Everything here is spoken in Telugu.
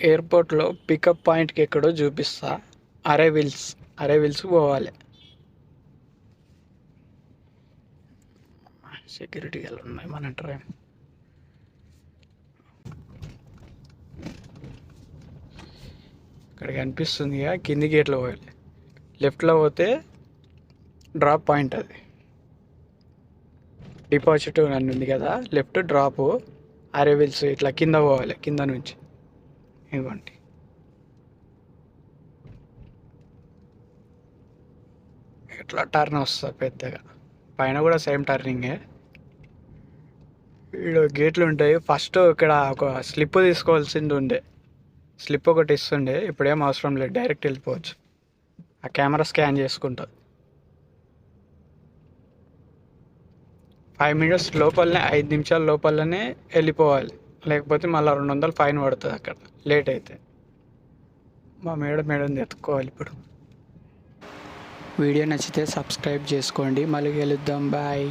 ఎయిర్పోర్ట్లో పికప్ పాయింట్కి ఎక్కడో చూపిస్తా. అరైవిల్స్ పోవాలి. సెక్యూరిటీ వాళ్ళు ఉన్నాయి మన ట్రైన్. ఇక్కడ కనిపిస్తుంది కింది గేట్లో పోవాలి. లెఫ్ట్లో పోతే డ్రాప్ పాయింట్, అది డిపాజిట్ అని ఉంది కదా, లెఫ్ట్ డ్రాప్. అరైవిల్స్ ఇట్లా కింద పోవాలి, కింద నుంచి ఇవ్వండి. ఇట్లా టర్న్ వస్తుంది పెద్దగా, పైన కూడా సేమ్ టర్నింగే. ఇక్కడ గేట్లు ఉంటాయి. ఫస్ట్ ఇక్కడ ఒక స్లిప్ తీసుకోవాల్సింది ఉండే, స్లిప్ ఒకటి ఇస్తుండే. ఇప్పుడేం అవసరం లేదు, డైరెక్ట్ వెళ్ళిపోవచ్చు. ఆ కెమెరా స్కాన్ చేసుకుంటుంది. 5 minutes లోపలనే, 5 నిమిషాల లోపలనే వెళ్ళిపోవాలి. లేకపోతే మళ్ళీ 200 ఫైన్ పడుతుంది అక్కడ లేట్ అయితే. మా మేడం ఎత్తుకోవాలి ఇప్పుడు. వీడియో నచ్చితే సబ్స్క్రైబ్ చేసుకోండి. మళ్ళీ కలుద్దాం. బాయ్.